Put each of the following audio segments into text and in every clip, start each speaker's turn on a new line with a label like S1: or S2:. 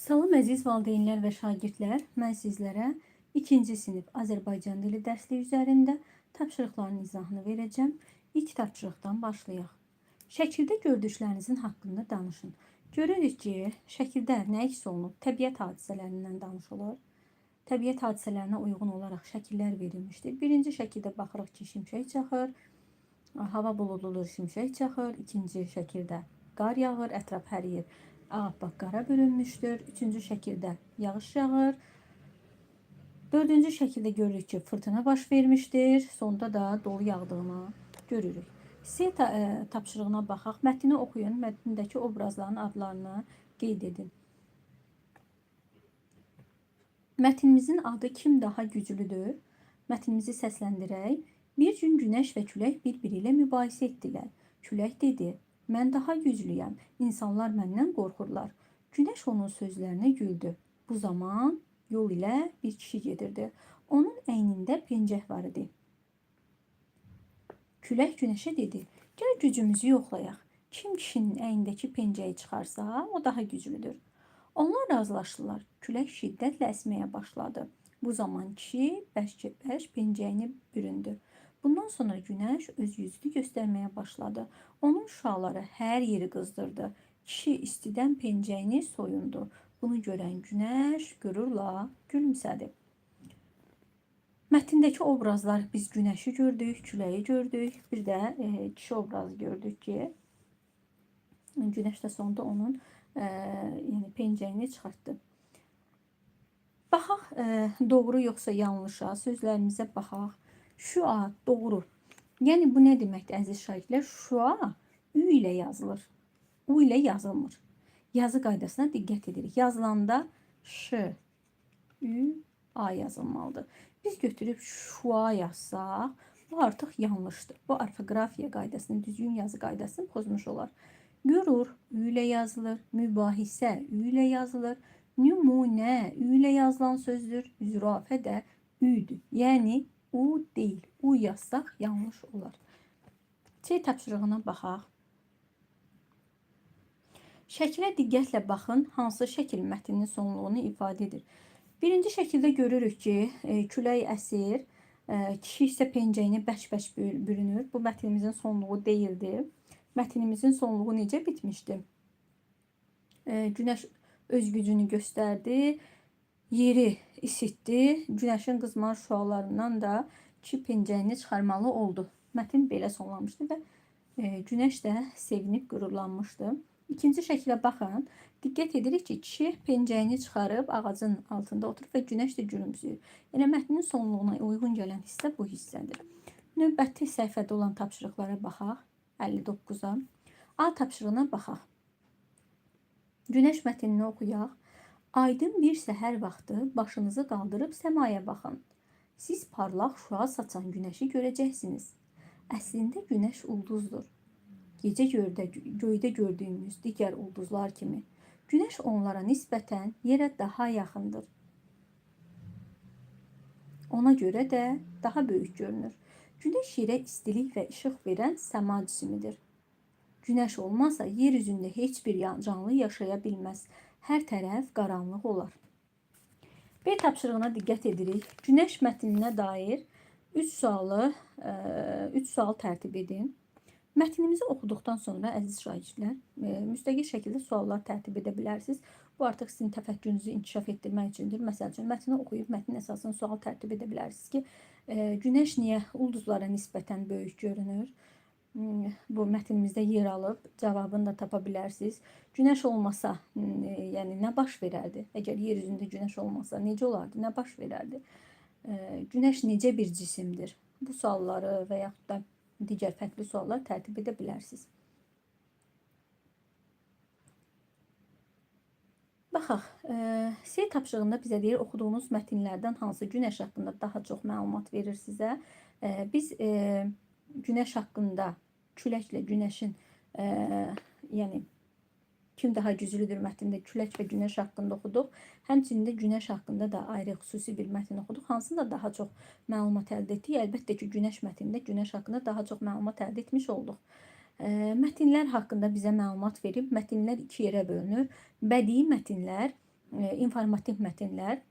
S1: Salam əziz valideynlər və şagirdlər, mən sizlərə 2-ci sinif Azərbaycan dili dərsliyi üzərində tapşırıqların izahını verəcəm. İlk tapşırıqdan başlayaq. Şəkildə gördüklərinizin haqqında danışın. Görürük ki, şəkildə nə əks olunub? Təbiət hadisələrindən danışılır. Təbiət hadisələrinə uyğun olaraq şəkillər verilmişdir. Birinci şəkildə baxırıq ki, şimşək çaxır, hava buludludur, şimşək çaxır. İkinci şəkildə qar yağır, ətraf hər yer ağappaq qara bürünmüşdür. Üçüncü şəkildə yağış yağır. Dördüncü şəkildə görürük ki, fırtına baş vermişdir. Sonda da dolu yağdığını görürük. C tapşırığına baxaq. Mətni oxuyun. Mətndəki obrazların adlarını qeyd edin. Mətnimizin adı kim daha güclüdür? Mətnimizi səsləndirək. Bir gün günəş və külək bir-biri ilə mübahisə etdilər. Külək dedi: "Mən daha güclüyəm. İnsanlar məndən qorxurlar." Günəş onun sözlərinə güldü. Bu zaman yol ilə bir kişi gedirdi. Onun əynində pencək var idi. Külək günəşə dedi: "Gəl gücümüzü yoxlayaq. Kim kişinin əynindəki pencəyi çıxarsa, o daha güclüdür." Onlar razılaşdılar. Külək şiddətlə əsməyə başladı. Bu zaman kişi bərk pencəyini büründü. Bundan sonra günəş öz yüzünü göstərməyə başladı. Onun şüaları hər yeri qızdırdı. Kişi istidən pencəyini soyundu. Bunu görən günəş qürurla gülümsədi. Mətndəki obrazlar biz günəşi gördük, küləyi gördük. Bir də kişi obrazı gördük ki, günəş də sonunda onun yəni pencəyini çıxartdı. Baxaq doğru yoxsa yanlışa, sözlərimizə baxaq. Şua doğru. Yəni bu nə deməkdir əziz şagirdlər? Şua ü ilə yazılır. U ilə yazılmır. Yazı qaydasına diqqət edirik. Yazılanda ş, ü, a yazılmalıdır. Biz götürüb şua yazsaq, bu artıq yanlışdır. Bu orfoqrafiya qaydasını, düzgün yazı qaydasını pozmuş olar. Görür, ü ilə yazılır. Mübahisə, ü ilə yazılır. Nümunə, ü ilə yazılan sözdür. Zürafə də üdür. Yəni u deyil. U yazsaq yanlış olar. C tapşırığına baxaq. Şəkilə diqqətlə baxın, hansı şəkil mətnin sonluğunu ifadə edir. Birinci şəkildə görürük ki, külək əsir, kişi isə pencəyini bərk-bərk bürünür. Bu mətnimizin sonluğu deyildir. Mətnimizin sonluğu necə bitmişdi? Günəş öz gücünü göstərdi, yeri isitdi, günəşin qızmar şüalarından da kişi pencəyini çıxarmalı oldu. Mətn belə sonlanmışdı və günəş də sevinib qürurlanmışdı. İkinci şəkilə baxın. Diqqət edirik ki, kişi pencəyini çıxarıb ağacın altında oturub və günəş də gülümsüyür. Yəni mətnin sonluğuna uyğun gələn hissə bu hissədir. Növbəti səhifədə olan tapşırıqlara baxaq. 59-a. A tapşırığına baxaq. Günəş mətnini oxuyaq. Aydın bir səhər vaxtı başınızı qaldırıb səmaya baxın. Siz parlaq şüa saçan günəşi görəcəksiniz. Əslində günəş ulduzdur. Gecə göydə gördüyümüz digər ulduzlar kimi. Günəş onlara nisbətən yerə daha yaxındır. Ona görə də daha böyük görünür. Günəş yerə istilik və işıq verən səma cismidir. Günəş olmasa yer üzündə heç bir canlı yaşaya bilməz. Hər tərəf qaranlıq olar. B tapşırığına diqqət edirik. Günəş mətninə dair 3 sual tərtib edin. Mətnimizi oxuduqdan sonra əziz şagirdlər, müstəqil şəkildə suallar tərtib edə bilərsiniz. Bu artıq sizin təfəkkürünüzü inkişaf etdirmək üçündür. Məsəl üçün, mətni oxuyub mətnin əsasında sual tərtib edə bilərsiniz ki, günəş niyə ulduzlara nisbətən böyük görünür? Bu mətnimizdə yer alıb, cavabını da tapa bilərsiniz. Günəş olmasa, yəni nə baş verərdi? Əgər yer üzündə günəş olmasa, necə olardı? Nə baş verərdi? Günəş necə bir cisimdir? Bu sualları və yaxud da digər fərqli suallar tərtib edə bilərsiniz. Baxaq, C tapşırığında bizə deyir, oxuduğunuz mətnlərdən hansı günəş haqqında daha çox məlumat verir sizə. Biz günəş haqqında, küləklə günəşin, yəni kim daha güclüdür mətnində külək və günəş haqqında oxuduq. Həmçinin də günəş haqqında da ayrı xüsusi bir mətn oxuduq. Hansında daha çox məlumat əldə etdik? Əlbəttə ki, günəş mətnində günəş haqqında daha çox məlumat əldə etmiş olduq. Mətnlər haqqında bizə məlumat verib, mətnlər iki yerə bölünür. Bədii mətnlər informativ mətnlər.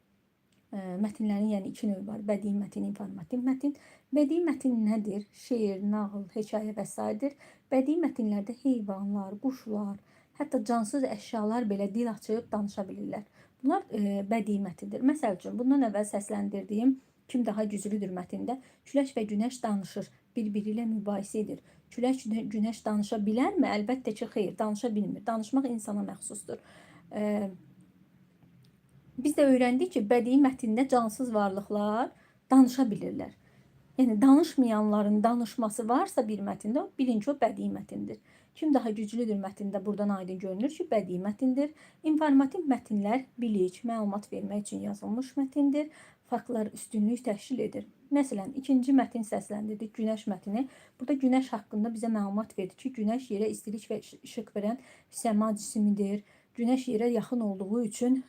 S1: Mətnlərin yəni iki növü var. Bədii mətin, informativ mətin. Bədii mətin nədir? Şeir, nağıl, hekayə və s. Bədii mətnlərdə heyvanlar, quşlar, hətta cansız əşyalar belə dil açıb danışa bilirlər. Bunlar bədii mətindir. Məsəl üçün, bundan əvvəl səsləndirdiyim Kim daha güclüdür mətndə Külək və Günəş danışır, bir-biri ilə mübahisə edir. Külək, Günəş danışa bilərmi? Əlbəttə ki, xeyr, danışa bilmir. Danışmaq insana məxsusdur. Biz də öyrəndik ki, bədii mətndə cansız varlıqlar danışa bilirlər. Yəni danışmayanların danışması varsa bir mətndə, bilin ki, o bədii mətindir. Kim daha güclüdür mətndə buradan aydın görünür ki, bədii mətindir. İnformativ mətnlər bilik, məlumat vermək üçün yazılmış mətindir. Faktlar üstünlük təşkil edir. Məsələn, ikinci mətin səsləndirdik, Günəş mətni. Burada Günəş haqqında bizə məlumat verdi ki, Günəş yerə istilik və işıq verən səma cismidir. Günəş yerə yaxın olduğu üçün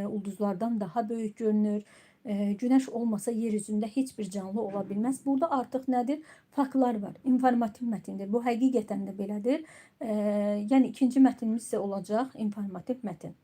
S1: ulduzlardan daha böyük görünür. Günəş olmasa yer üzündə heç bir canlı ola bilməz. Burada artıq nədir? Faktlar var. İnformativ mətindir. Bu həqiqətən də belədir. Yəni ikinci mətnimiz isə olacaq informativ mətin.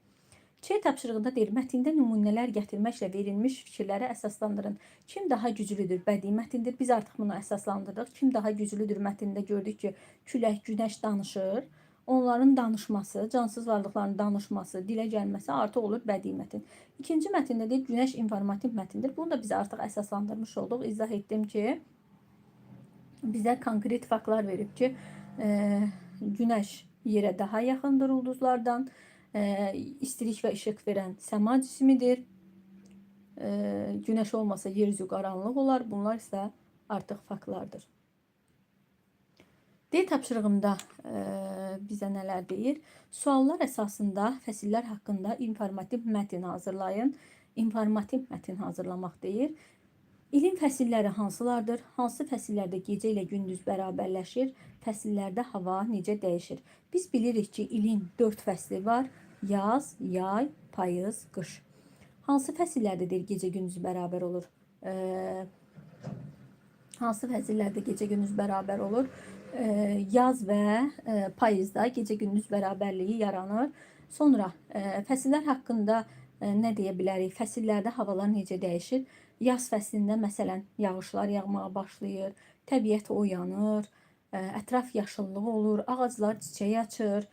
S1: Ç tapşırığında deyir, mətndə nümunələr gətirməklə verilmiş fikirləri əsaslandırın. Kim daha güclüdür? Bədii mətindir. Biz artıq bunu əsaslandırdıq. Kim daha güclüdür mətndə gördük ki, külək, günəş danışır. Onların danışması, cansız varlıqların danışması, dilə gəlməsi artıq olur bədii mətin. İkinci mətndə deyir, Günəş informativ mətindir. Bunu da biz artıq əsaslandırmış olduq. İzah etdim ki, bizə konkret faktlar verib ki, Günəş yerə daha yaxındır ulduzlardan. İstilik və işıq verən səma cismidir. Günəş olmasa yer üzü qaranlıq olar. Bunlar isə artıq faktlardır. D tapşırığında bizə nələr deyir? Suallar əsasında fəsillər haqqında informativ mətn hazırlayın. İnformativ mətn hazırlamaq deyir. İlin fəsilləri hansılardır? Hansı fəsillərdə gecə ilə gündüz bərabərləşir? Fəsillərdə hava necə dəyişir? Biz bilirik ki, ilin 4 fəsli var. Yaz, yay, payız, qış. Hansı fəsillərdədir gecə gündüz bərabər olur? Hansı fəsillərdə gecə gündüz bərabər olur? Yaz və payızda gecə gündüz bərabərliyi yaranır. Sonra fəsillər haqqında nə deyə bilərik? Fəsillərdə havalar necə dəyişir? Yaz fəslində məsələn yağışlar yağmağa başlayır, təbiət oyanır, ətraf yaşıllıq olur, ağaclar çiçək açır.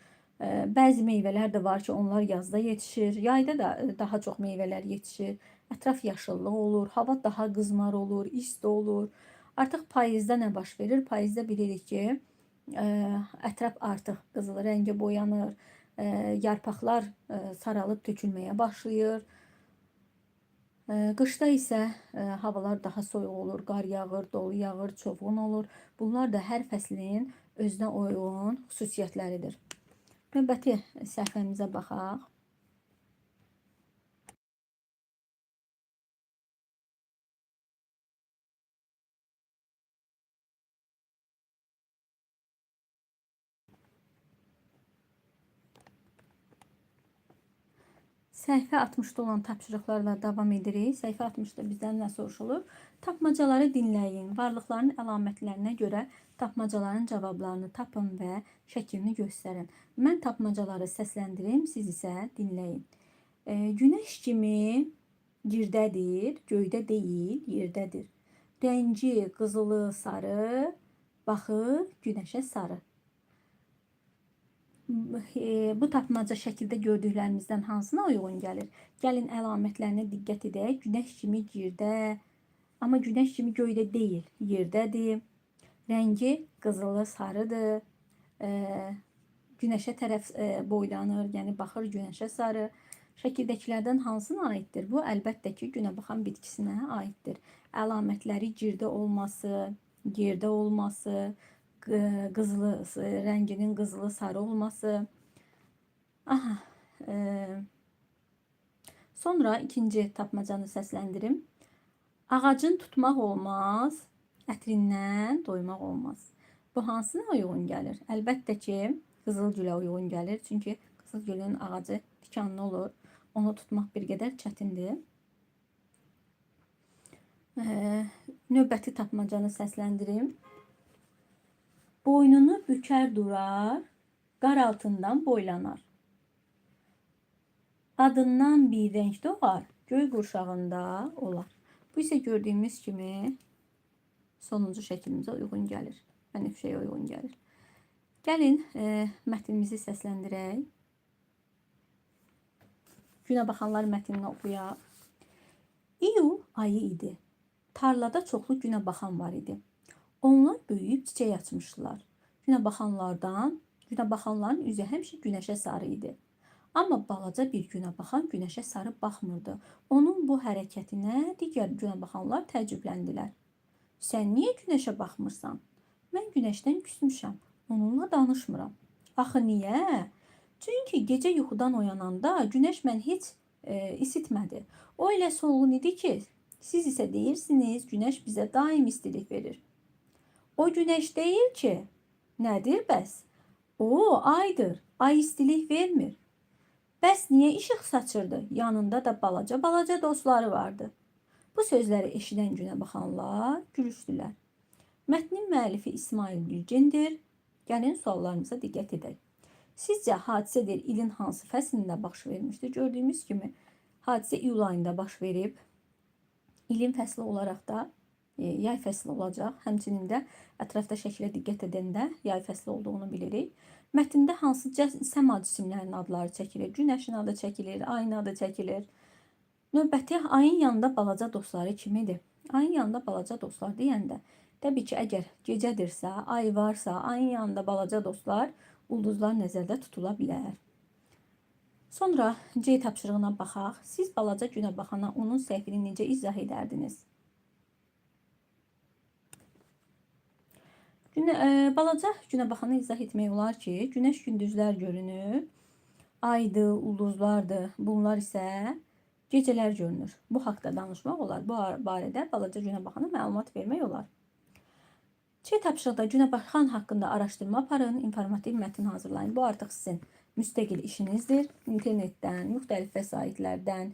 S1: Bəzi meyvələr də var ki, onlar yazda yetişir. Yayda da daha çox meyvələr yetişir. Ətraf yaşıllıq olur, hava daha qızmar olur, isti olur. Artıq payızda nə baş verir? Payızda bilirik ki, ətraf artıq qızıl rəngə boyanır. Yarpaqlar saralıb tökülməyə başlayır. Qışda isə havalar daha soyuq olur, qar yağır, dolu yağır, çovğun olur. Bunlar da hər fəslin özünə uyğun xüsusiyyətləridir. Növbəti səhifəmizə baxaq. Səhifə 60-da olan tapşırıqlarla davam edirik. Səhifə 60-da bizdən nə soruşulur? Tapmacaları dinləyin. Varlıqların əlamətlərinə görə tapmacaların cavablarını tapın və şəklini göstərin. Mən tapmacaları səsləndirim, siz isə dinləyin. Günəş kimi girdədir, göydə deyil, yerdədir. Rəngi qızılı, sarı, baxır günəşə sarı. Bu tapmaca şəkildə gördüklərimizdən hansına uyğun gəlir? Gəlin əlamətlərinə diqqət edək. Günəş kimi girdə, amma günəş kimi göydə deyil, yerdədir. Rəngi qızılı, sarıdır. Günəşə tərəf boylanır, yəni baxır günəşə sarı. Şəkildəkilərdən hansına aiddir? Bu əlbəttə ki, günə baxan bitkisinə aiddir. Əlamətləri girdə olması, yerdə olması, qızılı rənginin qızılı sarı olması. Sonra ikinci tapmacanı səsləndirim. Ağacın tutmaq olmaz, ətrindən doymaq olmaz. Bu hansına uyğun gəlir? Əlbəttə ki, qızılgülə uyğun gəlir. Çünki qızılgülün ağacı tikanlı olur. Onu tutmaq bir qədər çətindir. Növbəti tapmacanı səsləndirim. Boynunu bükər durar, qar altından boylanar. adından bir renk doğar, göy qurşağında olar. Bu isə gördüyümüz kimi sonuncu şəklimizə uyğun gəlir. Bənövşəyə uyğun gəlir. Gəlin mətnimizi səsləndirək. Günə baxanlar mətnini oxuyaq. İyul ayı idi. Tarlada çoxlu günə baxan var idi. Onlar böyüyüb çiçək açmışdılar. Günə baxanların üzü həmişə günəşə sarı idi. Amma balaca bir günə baxan günəşə sarı baxmırdı. Onun bu hərəkətinə digər günə baxanlar təəccübləndilər. Sən niyə günəşə baxmırsan? Mən günəşdən küsmüşəm. Onunla danışmıram. Axı niyə? Çünki gecə yuxudan oyananda günəş mən heç isitmədi. O elə solğun idi ki, siz isə deyirsiniz, günəş bizə daim istilik verir. O günəş deyil ki, nədir bəs? O aydır, ay istilik vermir. Bəs niyə işıq saçırdı? Yanında da balaca dostları vardı. Bu sözləri eşidən günə baxanlar gülüşdülər. Mətnin müəllifi İsmail Gülcindir. Gəlin suallarımıza diqqət edək. Sizcə hadisədir ilin hansı fəslində baş vermişdir? Gördüyümüz kimi hadisə iyul ayında baş verib. İlin fəsli olaraq da yay fəsli olacaq. Həmçinin də ətrafda şəklə diqqət edəndə yay fəsli olduğunu bilirik. Mətndə hansı səma cisimlərinin adları çəkilir? Günəşin adı çəkilir, ayın adı çəkilir. Növbəti ayın yanında balaca dostları kimidir? Ayın yanında balaca dostlar deyəndə, təbii ki, əgər gecədirsə, ay varsa, ayın yanında balaca dostlar, ulduzlar nəzərdə tutula bilər. Sonra C tapşırığına baxaq. Siz balaca günə baxana onun səhvini necə izah edərdiniz? Balaca günə baxana izah etmək olar ki, günəş gündüzlər görünür, aydır, ulduzlardır, bunlar isə gecələr görünür. Bu haqda danışmaq olar. Bu barədə balaca günə baxana məlumat vermək olar. Ç tapşırıqda günə baxan haqqında araşdırma aparın, informativ mətn hazırlayın. Bu artıq sizin müstəqil işinizdir. İnternetdən, müxtəlif vəsaitlərdən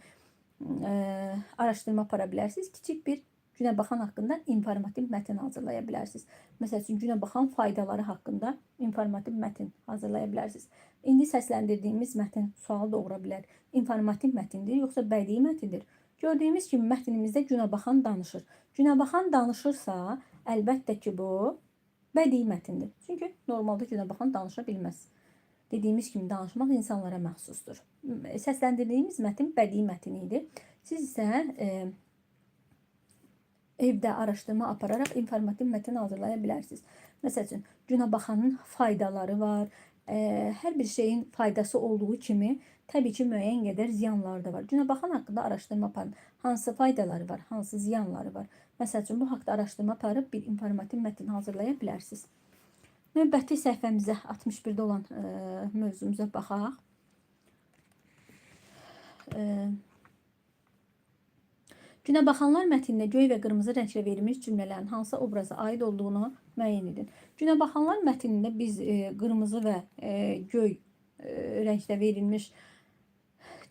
S1: araşdırma apara bilərsiniz. Kiçik bir günə baxan haqqında informativ mətn hazırlaya bilərsiniz. Məsəl üçün, günə baxan faydaları haqqında informativ mətn hazırlaya bilərsiniz. İndi səsləndirdiyimiz mətn sual doğura bilər. İnformativ mətindir, yoxsa bədii mətindir? Gördüyümüz kimi mətnimizdə günə baxan danışır. Günə baxan danışırsa, əlbəttə ki, bu bədii mətindir. Çünki normalda günə baxan danışa bilməz. Dediyimiz kimi danışmaq insanlara məxsusdur. Səsləndirdiyimiz mətn bədii mətin idi. Siz isə evdə araşdırma apararaq informativ mətn hazırlaya bilərsiniz. Məsəl üçün, günə baxanın faydaları var. Hər bir şeyin faydası olduğu kimi, təbii ki, müəyyən qədər ziyanları da var. Günə baxan haqqında araşdırma aparın. Hansı faydaları var, hansı ziyanları var? Məsəl üçün, bu haqda araşdırma aparıb bir informativ mətn hazırlaya bilərsiniz. Növbəti səhifəmizə 61-də olan mövzumuza baxaq. Günə baxanlar mətnində göy və qırmızı rənglə verilmiş cümlələrin hansı obraza aid olduğunu müəyyən edin. Günə baxanlar mətnində biz qırmızı və göy rənglə verilmiş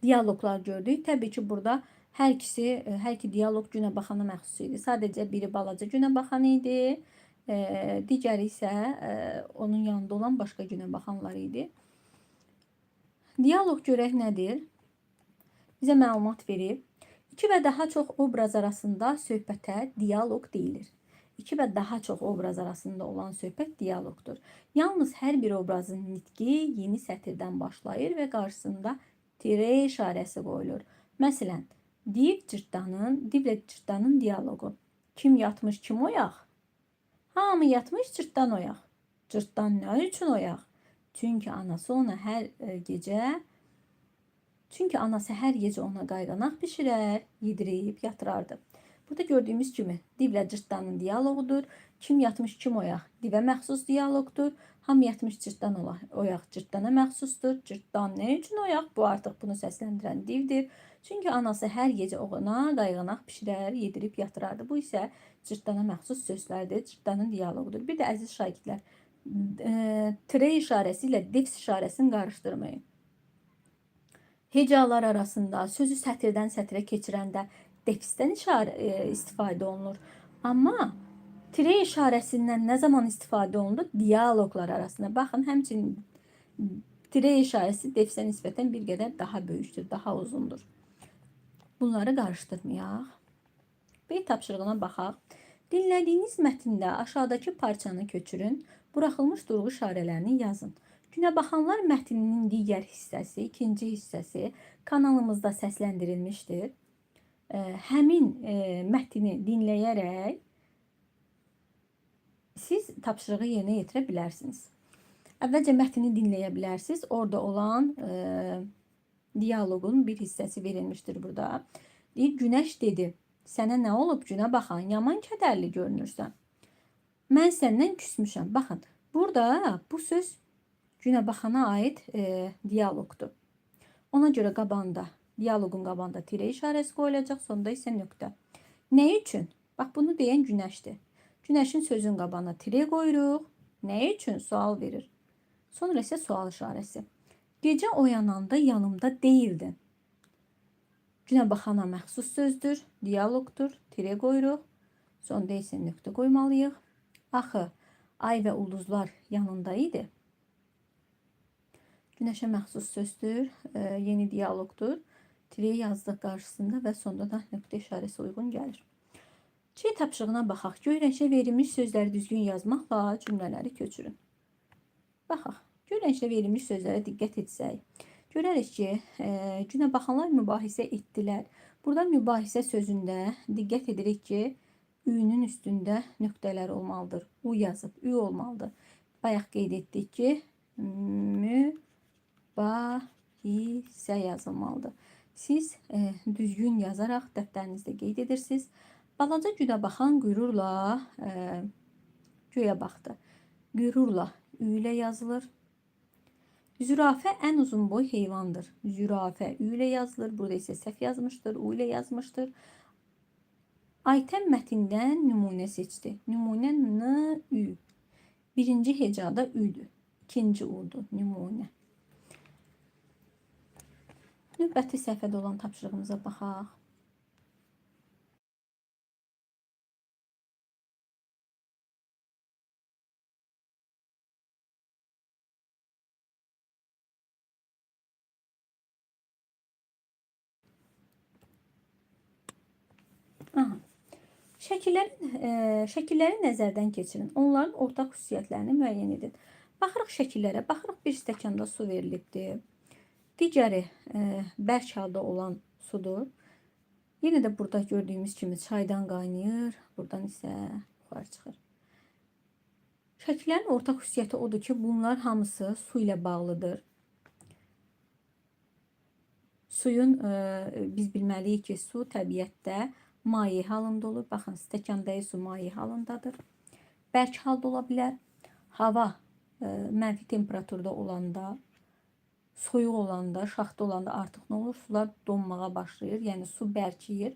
S1: diyaloqlar gördük. Təbii ki, burada hər iki diyaloq günə baxana məxsus idi. Sadəcə biri balaca günə baxan idi, digəri isə onun yanında olan başqa günə baxanlar idi. Diyaloq görək nədir? Bizə məlumat verib. İki və daha çox obraz arasında söhbətə diyaloq deyilir. İki və daha çox obraz arasında olan söhbət diyaloqdur. Yalnız hər bir obrazın nitqi yeni sətirdən başlayır və qarşısında tire işarəsi qoyulur. Məsələn, divlə cırtdanın diyaloqu. Kim yatmış, kim oyaq? Hamı yatmış, cırtdan oyaq. Cırtdan nə üçün oyaq? Çünki anası hər gecə ona qayğanaq bişirər, yedirib yatırardı. Burada gördüyümüz kimi divlə cırtdanın diyaloqudur. Kim yatmış, kim oyaq? Divə məxsus diyaloqdur. Hamı yatmış, cırtdan oyaq, cırtdana məxsusdur. Cırtdan nə üçün oyaq? Bu artıq bunu səsləndirən divdir. Çünki anası hər gecə ona qayğanaq bişirər, yedirib yatırardı. Bu isə cırtdana məxsus sözlərdir, cırtdanın diyaloqudur. Bir də əziz şagirdlər, tire işarəsi ilə defs işarəsini qarışdırmayın. Hecalar arasında sözü sətirdən sətirə keçirəndə defsdən istifadə olunur. Amma tire işarəsindən nə zaman istifadə olunur? Diyaloqlar arasında. Baxın, həmçinin Tire işarəsi defsə nisbətən bir qədər daha böyükdür, daha uzundur. Bunları qarışdırmayaq. B tapşırığına baxaq. Dinlədiyiniz mətndə aşağıdakı parçanı köçürün. Buraxılmış durğu işarələrini yazın. Günəbaxanlar mətninin digər hissəsi, ikinci hissəsi kanalımızda səsləndirilmişdir. Həmin mətni dinləyərək siz tapşırığı yerinə yetirə bilərsiniz. Əvvəlcə mətni dinləyə bilərsiniz. Orada olan diyaloqun bir hissəsi verilmişdir burada. Deyir, Günəş dedi, sənə nə olub Günəbaxan, yaman kədərli görünürsən. Mən səndən küsmüşəm. Baxın, burada bu söz Günəbaxana aid diyaloqdur. Ona görə qabanda, diyaloqun qabanda tire işarəsi qoyulacaq, sonda isə nöqtə. Nə üçün? Bax, bunu deyən Günəşdir. Günəşin sözün qabağına tire qoyuruq. Nə üçün? Sual verir. Sonra isə sual işarəsi. Gecə oyananda yanımda deyildin. Günəbaxana məxsus sözdür, diyaloqdur, tire qoyuruq. Sonda isə nöqtə qoymalıyıq. Axı, ay və ulduzlar yanında idi. Günəşə məxsus sözdür, yeni diyaloqdur. Tire yazdıq qarşısında və sonda da nöqtə işarəsi uyğun gəlir. C tapşırığına baxaq. Göy rənglə verilmiş sözləri düzgün yazmaqla cümlələri köçürün. Baxaq. Göy rənglə verilmiş sözlərə diqqət etsək, görərik ki, Günəbaxanlar mübahisə etdilər. Burada mübahisə sözündə diqqət edirik ki, ü-nün üstündə nöqtələr olmalıdır. U yazıb, ü olmalıdır. Bayaq qeyd etdik ki, mübahisə yazılmalıdır. Siz düzgün yazaraq dəftərinizdə qeyd edirsiniz. Balaca Günəbaxan qürurla göyə baxdı. Qürurla ü ilə yazılır. Zürafə ən uzun boy heyvandır. Zürafə ü ilə yazılır. Burada isə səhv yazmışdır. U ilə yazmışdır. Aytən mətndən nümunə seçdi. Nümunə n-ü. Birinci hecada üdür. İkinci udur. Nümunə. Növbəti səhifədə olan tapşırığımıza baxaq. Şəkilləri nəzərdən keçirin. Onların ortaq xüsusiyyətlərini müəyyən edin. Baxırıq şəkillərə. Baxırıq bir stəkanda su verilibdir. Digəri bərk halda olan sudur. Yenə də burada gördüyümüz kimi çaydan qaynayır. Buradan isə yuxarı çıxır. Şəkillərin ortaq xüsusiyyəti odur ki, bunlar hamısı su ilə bağlıdır. Suyun biz bilməliyik ki, su təbiətdə maye halında olur. Baxın, stəkandakı su maye halındadır. Bərk halda ola bilər. Hava mənfi temperaturda olanda, soyuq olanda, şaxta olanda artıq nə olur? Sular donmağa başlayır. Yəni su bərkiyir.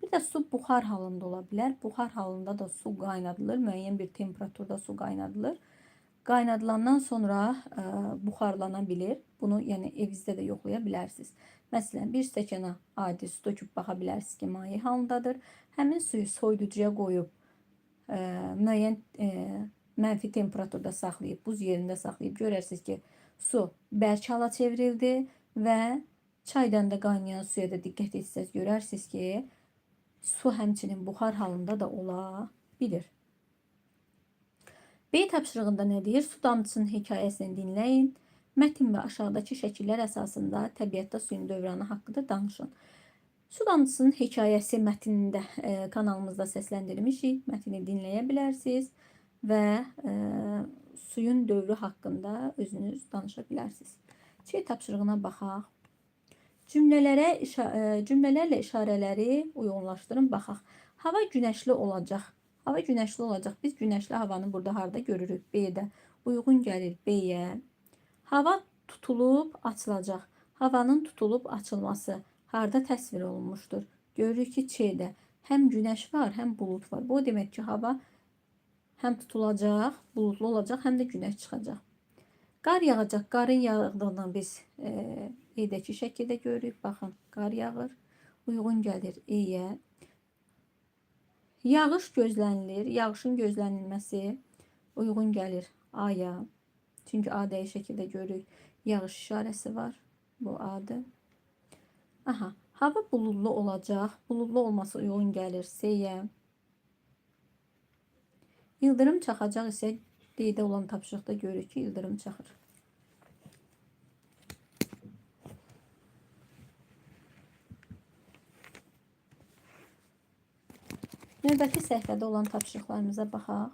S1: Bir də su buxar halında ola bilər. Buxar halında da su qaynadılır. Müəyyən bir temperaturda su qaynadılır. Qaynadılandan sonra buxarlana bilir. Bunu yəni evinizdə də yoxlaya bilərsiniz. Məsələn, bir stəkana adi su töküb baxa bilərsiniz ki, maye halındadır. Həmin suyu soyuducuya qoyub müəyyən mənfi temperaturda saxlayıb, buz yerində saxlayıb görərsiniz ki, su bərk hala çevrildi və çaydan da qaynayan suya da diqqət etsəz görərsiniz ki, su həmçinin buxar halında da ola bilir. B tapşırığında nə deyir? Su damcısının hekayəsini dinləyin. Mətin və aşağıdakı şəkillər əsasında təbiətdə suyun dövranı haqqında danışın. Su damcısının hekayəsi mətnində kanalımızda səsləndirmişik. Mətni dinləyə bilərsiniz və suyun dövrü haqqında özünüz danışa bilərsiniz. C tapşırığına baxaq. Cümlələrlə işarələri uyğunlaşdırın, baxaq. Hava günəşli olacaq. Hava günəşli olacaq. Biz günəşli havanı burada harda görürük? B-də. Uyğun gəlir B-yə. Hava tutulub açılacaq. Havanın tutulub açılması harda təsvir olunmuşdur? Görürük ki, C-də. Həm günəş var, həm bulut var. Bu demək ki, hava həm tutulacaq, bulutlu olacaq, həm də günəş çıxacaq. Qar yağacaq. Qarın yağdığını biz E-dəki şəkildə görürük. Baxın, qar yağır. Uyğun gəlir E-yə. Yağış gözlənilir. Yağışın gözlənilməsi uyğun gəlir A-ya. Çünki A-dəyi şəkildə görürük. Yağış işarəsi var bu adı. Aha, hava buludlu olacaq. Buludlu olması uyğun gəlir C-yə. İldırım çaxacaq isə qeydə olan tapşırıqda görürük ki, ildırım çaxır. Növbəti səhifədə olan tapşırıqlarımıza baxaq.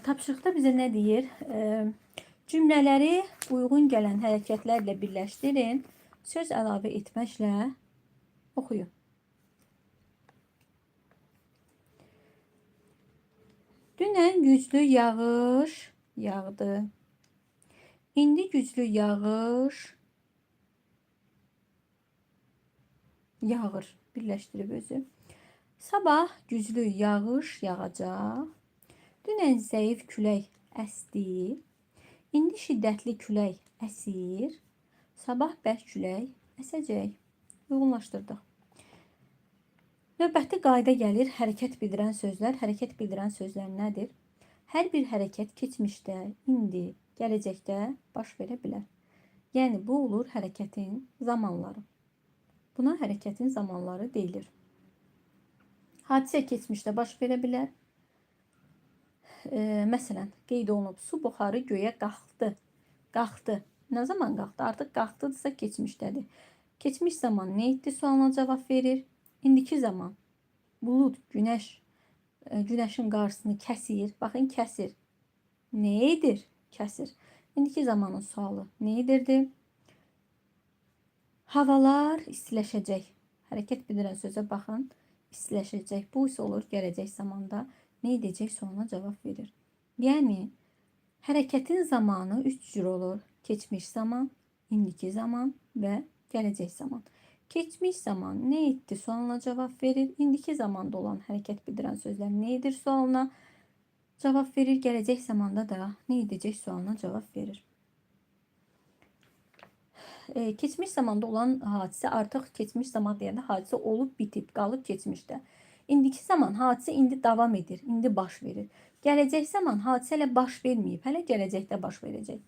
S1: Tapşırıqda bizə nə deyir? Cümlələri uyğun gələn hərəkətlərlə birləşdirin. Söz əlavə etməklə oxuyun. Dünən güclü yağış yağdı. İndi güclü yağış yağır. Birləşdirib özü. Sabah güclü yağış yağacaq. Dünən zəif külək əsdi. İndi şiddətli külək əsir. Sabah bərk külək əsəcək. Uyğunlaşdırdıq. Növbəti qayda gəlir. Hərəkət bildirən sözlər. Hərəkət bildirən sözlər nədir? Hər bir hərəkət keçmişdə, indi, gələcəkdə baş verə bilər. Yəni bu olur hərəkətin zamanları. Buna hərəkətin zamanları deyilir. Hadisə keçmişdə baş verə bilər. Məsələn, qeyd olunub, su buxarı göyə qalxdı. Qalxdı. Nə zaman qalxdı? Artıq qalxdıdırsa keçmişdədir. Keçmiş zaman nə etdi sualına cavab verir. İndiki zaman bulud, günəşin qarşısını kəsir. Baxın, kəsir. Nə edir? Kəsir. İndiki zamanın sualı nə edirdi? Havalar istiləşəcək. Hərəkət bildirən sözə baxın. İstiləşəcək. Bu isə olur gələcək zamanda. Nə edəcək sualına cavab verir. Yəni, hərəkətin zamanı 3 cür olur. Keçmiş zaman, indiki zaman və gələcək zaman. Keçmiş zaman nə etdi sualına cavab verir. İndiki zamanda olan hərəkət bildirən sözlər nə edir sualına cavab verir. Gələcək zamanda da nə edəcək sualına cavab verir. Keçmiş zamanda olan hadisə artıq keçmiş zaman deyəndə hadisə olub bitib, qalıb keçmişdə. İndiki zaman hadisə indi davam edir, indi baş verir. Gələcək zaman hadisə ilə baş verməyib, hələ gələcəkdə baş verəcək.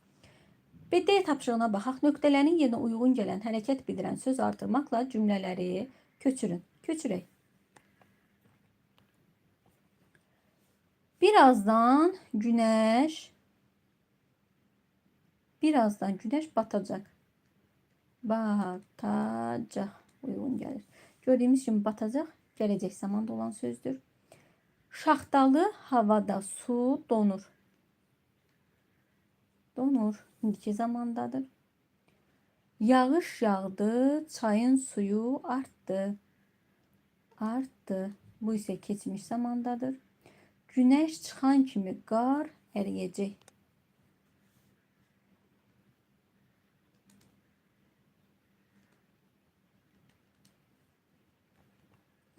S1: B-D tapşırığına baxaq. Nöqtələrin yerinə uyğun gələn hərəkət bildirən söz artırmaqla cümlələri köçürün. Köçürək. Birazdan güneş batacaq. Batacaq. Uyğun gəlir. Gördüyümüz kimi batacaq gələcək zamanda olan sözdür. Şaxtalı havada su donur. Donur. İndiki zamandadır. Yağış yağdı, çayın suyu artdı. Artdı. Bu isə keçmiş zamandadır. Güneş çıxan kimi qar əriyəcək.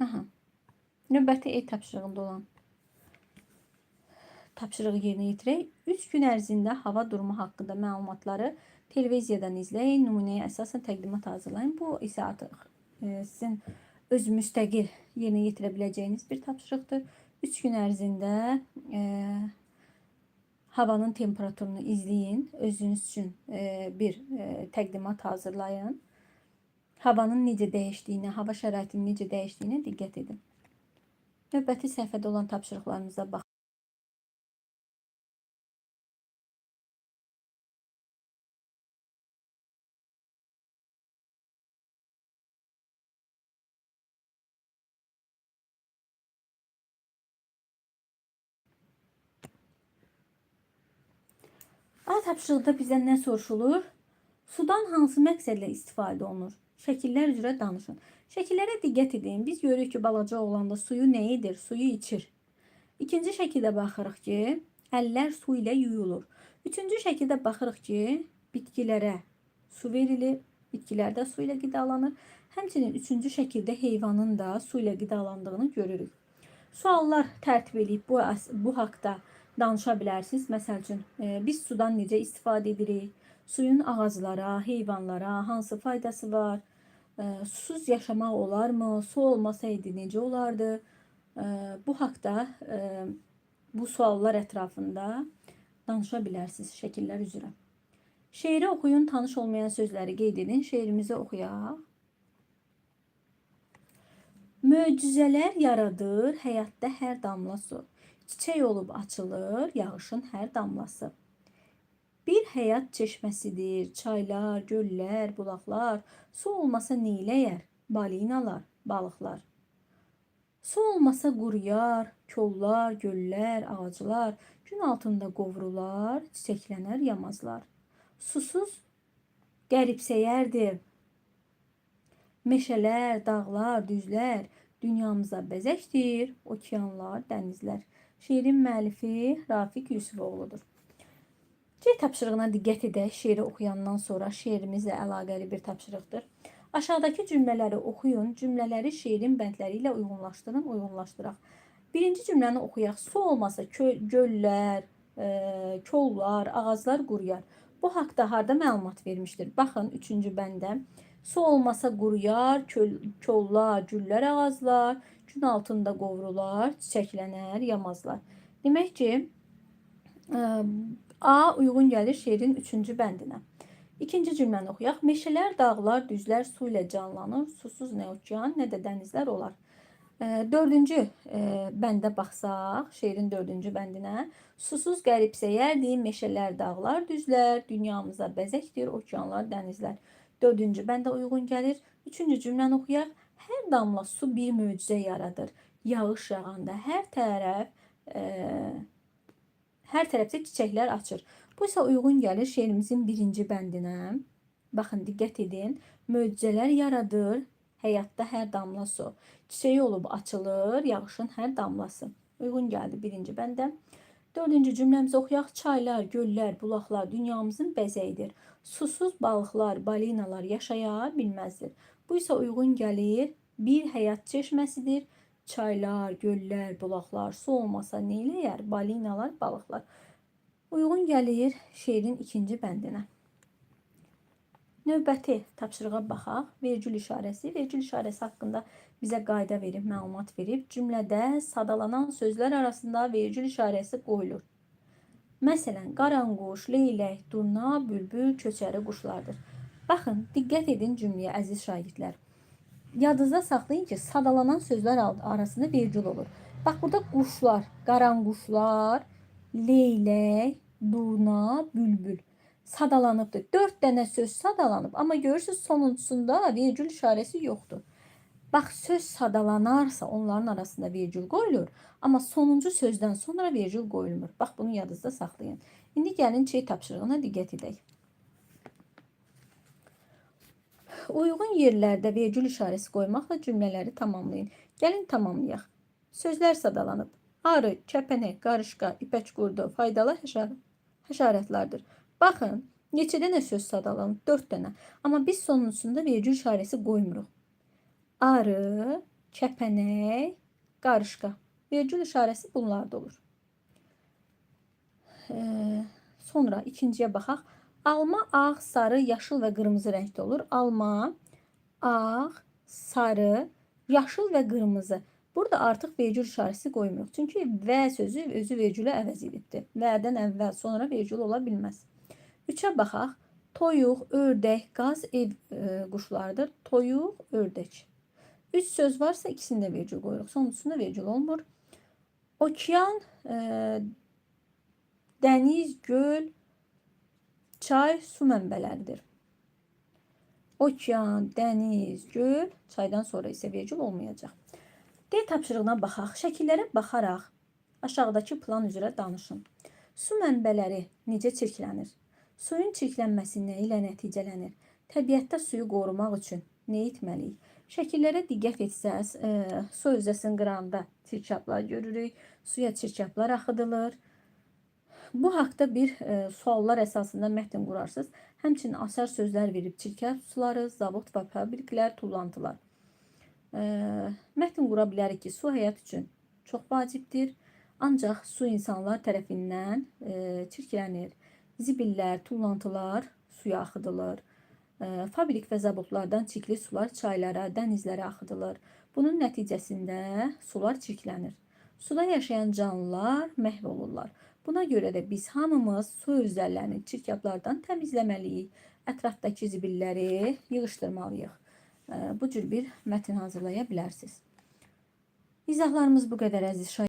S1: Aha. Növbəti ev tapşırığında olan tapşırığı yerinə yetirək. 3 gün ərzində hava durumu haqqında məlumatları televiziyadan izləyin. Nümunəyə əsasən təqdimat hazırlayın. Bu isə artıq sizin öz müstəqil yerinə yetirə biləcəyiniz bir tapşırıqdır. 3 gün ərzində havanın temperaturunu izləyin. Özünüz üçün bir təqdimat hazırlayın. Havanın necə dəyişdiyinə, hava şəraitinin necə dəyişdiyinə diqqət edin. Növbəti səhifədə olan tapşırıqlarımıza baxın. A tapşırıqda bizə nə soruşulur? Sudan hansı məqsədlə istifadə olunur? Şəkillər üzrə danışın. Şəkillərə diqqət edin. Biz görürük ki, balaca oğlanda suyu nə edir? Suyu içir. İkinci şəkildə baxırıq ki, əllər su ilə yuyulur. Üçüncü şəkildə baxırıq ki, bitkilərə su verilir. Bitkilər də su ilə qidalanır. Həmçinin üçüncü şəkildə heyvanın da su ilə qidalandığını görürük. Suallar tərtib edib bu haqda danışa bilərsiniz. Məsəl üçün, biz sudan necə istifadə edirik? Suyun ağaclara, heyvanlara hansı faydası var? Susuz yaşamaq olarmı? Su olmasaydı necə olardı? Bu haqda, bu suallar ətrafında danışa bilərsiniz şəkillər üzrə. Şeiri oxuyun, tanış olmayan sözləri qeyd edin. Şeirimizi oxuyaq. Möcüzələr yaradır həyatda hər damla su. Çiçək olub açılır yağışın hər damlası. Bir həyat çeşməsidir, çaylar, göllər, bulaqlar. Su olmasa neyləyər? Balinalar, balıqlar. Su olmasa quruyar, kollar, göllər, ağaclar. Gün altında qovrular, çiçəklənər yamazlar. Susuz qəribsəyərdir meşələr, dağlar, düzlər. Dünyamıza bəzəkdir okeanlar, dənizlər. Şeirin müəllifi Rafiq Yusufoğludur. C tapşırığına diqqət edək. Şeiri oxuyandan sonra şeirimizlə əlaqəli bir tapşırıqdır. Aşağıdakı cümlələri oxuyun. Cümlələri şeirin bəndləri ilə uyğunlaşdırın, uyğunlaşdıraq. Birinci cümləni oxuyaq. Su olmasa göllər, kollar, ağaclar quruyar. Bu haqda harda məlumat vermişdir? Baxın, 3-cü bəndə. Su olmasa quruyar, kollar, güllər, ağaclar, gün altında qovrular, çiçəklənər, yamazlar. Demək ki, A uyğun gəlir şeirin 3-cü bəndinə. İkinci cümləni oxuyaq. Meşələr, dağlar, düzlər su ilə canlanır. Susuz nə okean, nə də dənizlər olar. Dördüncü bəndə baxsaq, şeirin 4-cü bəndinə. Susuz qəribsəyərdir meşələr, dağlar, düzlər. Dünyamıza bəzəkdir okeanlar, dənizlər. 4-cü bəndə uyğun gəlir. 3-cü cümləni oxuyaq. Hər damla su bir möcüzə yaradır. Yağış yağanda hər tərəfdə çiçəklər açır. Bu isə uyğun gəlir şeirimizin 1-ci bəndinə. Baxın, diqqət edin. Möcüzələr yaradır həyatda hər damla su. Çiçəyi olub açılır yağışın hər damlası. Uyğun gəldi 1-ci bəndə. 4-cü cümləmizi oxuyaq. Çaylar, göllər, bulaqlar dünyamızın bəzəyidir. Susuz balıqlar, balinalar yaşaya bilməzdir. Bu isə uyğun gəlir. Bir həyat çeşməsidir. Çaylar, göllər, bulaqlar su olmasa neyləyər? Balinalar, balıqlar. Uyğun gəlir şeirin 2-ci bəndinə. Növbəti tapşırığa baxaq. Vergül işarəsi. Vergül işarəsi haqqında bizə qayda verib, məlumat verib. Cümlədə sadalanan sözlər arasında vergül işarəsi qoyulur. Məsələn, qaranquş, leylək, durna, bülbül, köçəri quşlardır. Baxın, diqqət edin cümləyə əziz şagirdlər. Yadınızda saxlayın ki, sadalanan sözlər arasında vergül olur. Bax, burada quşlar, qaranquşlar, leylək, durna, bülbül sadalanıbdır. 4 dənə söz sadalanıb, amma görürsünüz sonuncusunda vergül işarəsi yoxdur. Bax, söz sadalanarsa onların arasında vergül qoyulur, amma sonuncu sözdən sonra vergül qoyulmur. Bax, bunu yadınızda saxlayın. İndi gəlin C tapşırığına diqqət edək. Uyğun yerlərdə vergül işarəsi qoymaqla cümlələri tamamlayın. Gəlin tamamlayaq. Sözlər sadalanıb. Arı, kəpənək, qarışqa, ipək qurdu faydalı həşaratlardır. Baxın, neçə dənə söz sadalanıb? 4 dənə. Amma biz sonuncusunda vergül işarəsi qoymuruq. Arı, kəpənək, qarışqa. Vergül işarəsi bunlarda olur. Sonra ikinciyə baxaq. Alma ağ, sarı, yaşıl və qırmızı rəngdə olur. Alma, ağ, sarı, yaşıl və qırmızı. Burada artıq vergül işarəsi qoymuruq. Çünki və sözü özü vergülə əvəz edibdir. Vədən əvvəl sonra vergül ola bilməz. 3-ə baxaq. Toyuq, ördək, qaz ev quşlarıdır. Toyuq, ördək. 3 söz varsa ikisində vergül qoyuruq. Sonuncusunda vergül olmur. Okean, dəniz, göl, çay, su mənbələridir. Okean, dəniz, göl, çaydan sonra isə vergül olmayacaq. D tapşırığına baxaq. Şəkillərə baxaraq aşağıdakı plan üzrə danışın. Su mənbələri necə çirklənir? Suyun çirklənməsi nə ilə nəticələnir? Təbiətdə suyu qorumaq üçün nə etməliyik? Şəkillərə diqqət etsəz, su hövzəsinin qırağında çirkablar görürük. Suya çirkablar axıdılır. Bu haqda bir suallar əsasında mətn qurarsınız. Həmçinin asar sözlər verib çirkab suları, zavod və fabriklər, tullantılar. Mətn qura bilərik ki, su həyat üçün çox vacibdir. Ancaq su insanlar tərəfindən çirklənir. Zibillər, tullantılar suya axıdılır. Fabrik və zavodlardan çirkli sular çaylara, dənizlərə axıdılır. Bunun nəticəsində sular çirklənir. Suda yaşayan canlılar məhv olurlar. Buna görə də biz hamımız su özəllərini çirkablardan təmizləməliyik. Ətrafdakı zibilləri yığışdırmalıyıq. Bu cür bir mətn hazırlaya bilərsiniz. İzahlarımız bu qədər əziz şagirdlər.